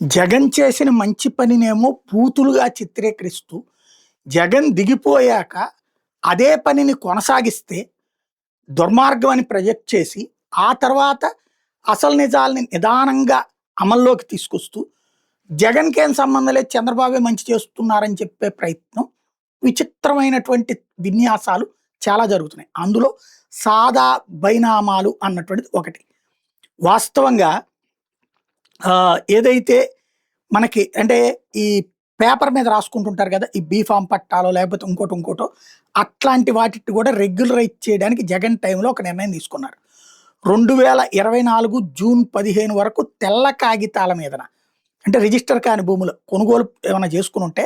జగన్ చేసిన మంచి పనినేమో బూతులుగా చిత్రీకరిస్తూ, జగన్ దిగిపోయాక అదే పనిని కొనసాగిస్తే దుర్మార్గం అని ప్రొజెక్ట్ చేసి, ఆ తర్వాత అసలు నిజాల్ని నిదానంగా అమల్లోకి తీసుకొస్తూ, జగన్‌కేం సంబంధం లేదు చంద్రబాబే మంచి చేస్తున్నారని చెప్పే ప్రయత్నం, విచిత్రమైనటువంటి విన్యాసాలు చాలా జరుగుతున్నాయి. అందులో సాదా బైనామాలు అన్నటువంటిది ఒకటి. వాస్తవంగా ఏదైతే మనకి అంటే ఈ పేపర్ మీద రాసుకుంటుంటారు కదా! ఈ బీఫార్మ్ పట్టాలో లేకపోతే ఇంకోటో అట్లాంటి వాటిని కూడా రెగ్యులరైజ్ చేయడానికి జగన్ టైంలో ఒక నిర్ణయం తీసుకున్నారు. 2024 జూన్ 15 వరకు తెల్ల కాగితాల మీదన అంటే రిజిస్టర్ కాని భూములు కొనుగోలు ఏమైనా చేసుకునుంటే,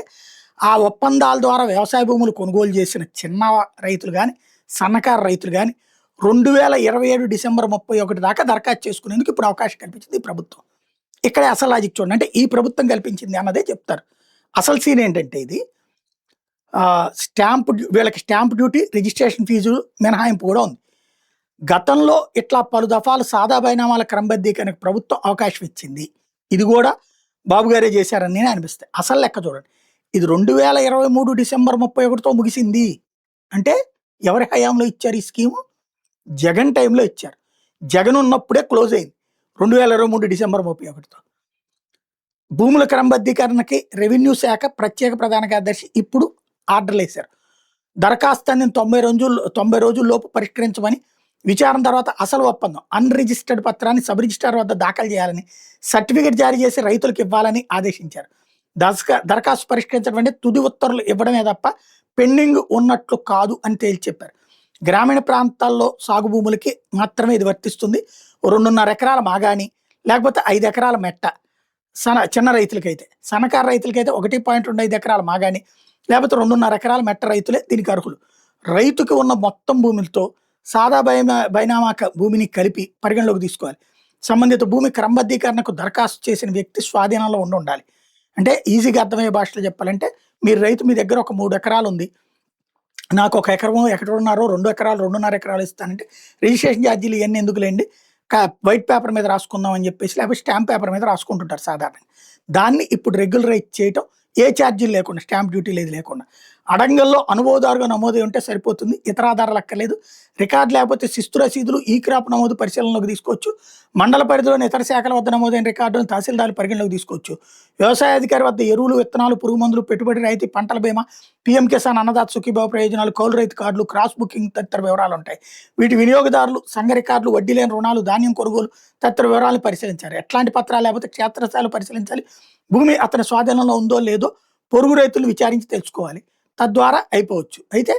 ఆ ఒప్పందాల ద్వారా వ్యవసాయ భూములు కొనుగోలు చేసిన చిన్న రైతులు గాని, సన్నకారు రైతులు గాని 2027 డిసెంబర్ 31 దాకా దరఖాస్తు చేసుకునేందుకు ఇప్పుడు అవకాశం కల్పించింది ఈ ప్రభుత్వం. ఇక్కడే అసలు లాజిక్ చూడండి. అంటే ఈ ప్రభుత్వం కల్పించింది అన్నదే చెప్తారు. అసలు సీన్ ఏంటంటే ఇది వీళ్ళకి స్టాంప్ డ్యూటీ, రిజిస్ట్రేషన్ ఫీజులు మినహాయింపు కూడా ఉంది. గతంలో ఇట్లా పలు దఫాలు సాదా బైనామాల క్రమబద్ధీకరణకు ప్రభుత్వం అవకాశం ఇచ్చింది. ఇది కూడా బాబు గారే చేశారని అనిపిస్తాయి. అసలు లెక్క చూడండి. ఇది 2023 డిసెంబర్ 31తో ముగిసింది. అంటే ఎవరి హయాంలో ఇచ్చారు ఈ స్కీము? జగన్ టైంలో ఇచ్చారు. జగన్ ఉన్నప్పుడే క్లోజ్ అయింది 2023 డిసెంబర్ 31తో. భూముల క్రమబద్ధీకరణకి రెవెన్యూ శాఖ ప్రత్యేక ప్రధాన కార్యదర్శి ఇప్పుడు ఆర్డర్లు వేశారు. దరఖాస్తుని 90 రోజుల్లోపు పరిష్కరించమని, విచారణ తర్వాత అసలు ఒప్పందం అన్రిజిస్టర్డ్ పత్రాన్ని సబ్ రిజిస్ట్రార్ వద్ద దాఖలు చేయాలని, సర్టిఫికెట్ జారీ చేసి రైతులకు ఇవ్వాలని ఆదేశించారు. దరఖాస్తు పరిష్కరించడం అంటే తుది ఉత్తర్వులు ఇవ్వడమే తప్ప పెండింగ్ ఉన్నట్లు కాదు అని తేల్చి చెప్పారు. గ్రామీణ ప్రాంతాల్లో సాగు భూములకి మాత్రమే ఇది వర్తిస్తుంది. 2.5 ఎకరాల మాగాని లేకపోతే 5 ఎకరాల మెట్ట చిన్న రైతులకైతే, సన్నకారు రైతులకైతే 1.25 ఎకరాల మాగాని లేకపోతే 2.5 ఎకరాల మెట్ట రైతులే దీనికి అర్హులు. రైతుకి ఉన్న మొత్తం భూములతో సాదా బైనామా భూమిని కలిపి పరిగణలోకి తీసుకోవాలి. సంబంధిత భూమి క్రమబద్ధీకరణకు దరఖాస్తు చేసిన వ్యక్తి స్వాధీనంలో ఉండాలి. అంటే ఈజీగా అర్థమయ్యే భాషలో చెప్పాలంటే, మీరు రైతు మీ దగ్గర ఒక 3 ఎకరాలు ఉంది, నాకు 1 ఎకరమో 2 ఎకరాలు 2.5 ఎకరాలు ఇస్తానంటే రిజిస్ట్రేషన్ ఛార్జీలు ఇవన్నీ ఎందుకులేండి, వైట్ పేపర్ మీద రాసుకుందాం అని చెప్పేసి లేకపోతే స్టాంప్ పేపర్ మీద రాసుకుంటుంటారు సాధారణంగా. దాన్ని ఇప్పుడు రెగ్యులరైజ్ చేయటం, ఏ ఛార్జీలు లేకుండా, స్టాంప్ డ్యూటీ లేకుండా, అడంగల్లో అనుభవదారుగా నమోదై ఉంటే సరిపోతుంది, ఇతర ఆధారాలు అక్కర్లేదు. రికార్డు లేకపోతే శిస్తు రసీదులు, ఈ క్రాప్ నమోదు పరిశీలనలోకి తీసుకోవచ్చు. మండల పరిధిలోని ఇతర శాఖల వద్ద నమోదైన రికార్డులను తహసీల్దార్ పరిగణలోకి తీసుకోవచ్చు. వ్యవసాయ అధికారి వద్ద ఎరువులు, విత్తనాలు, పురుగు మందులు, పెట్టుబడి రాయితీ, పంటల బీమా, పీఎం కిసాన్, అన్నదాత సుఖీభావ ప్రయోజనాలు, కౌలు రైతు కార్డులు, క్రాస్ బుకింగ్ తదితర వివరాలు ఉంటాయి. వీటి వినియోగదారులు, సంఘ రికార్డులు, వడ్డీ లేని రుణాలు, ధాన్యం కొనుగోలు తదితర వివరాలను పరిశీలించాలి. ఎట్లాంటి పత్రాలు లేకపోతే క్షేత్రస్థాయిలో పరిశీలించాలి. భూమి అతని స్వాధీనంలో ఉందో లేదో పొరుగు రైతులు విచారించి తెలుసుకోవాలి. తద్వారా అయిపోవచ్చు. అయితే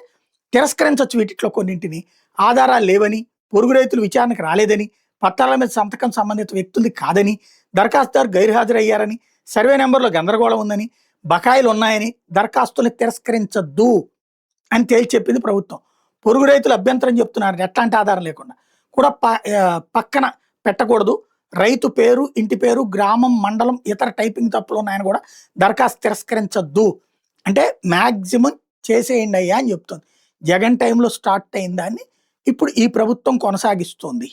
తిరస్కరించవచ్చు వీటిలో కొన్నింటిని. ఆధారాలు లేవని, పొరుగు రైతులు విచారణకు రాలేదని, పత్రాల మీద సంతకం సంబంధిత వ్యక్తులది కాదని, దరఖాస్తుదారు గైర్హాజరయ్యారని, సర్వే నెంబర్లో గందరగోళం ఉందని, బకాయిలు ఉన్నాయని దరఖాస్తుల్ని తిరస్కరించద్దు అని తేల్చి చెప్పింది ప్రభుత్వం. పొరుగు రైతులు అభ్యంతరం చెప్తున్నారు ఎట్లాంటి ఆధారం లేకుండా కూడా పక్కన పెట్టకూడదు. రైతు పేరు, ఇంటి పేరు, గ్రామం, మండలం, ఇతర టైపింగ్ తప్పులు ఉన్నాయని కూడా దరఖాస్తు తిరస్కరించద్దు అంటే మ్యాక్సిమం చేసేయండి అయ్యా అని చెప్తుంది. జగన్ టైంలో స్టార్ట్ అయిన దాన్ని ఇప్పుడు ఈ ప్రభుత్వం కొనసాగిస్తుంది.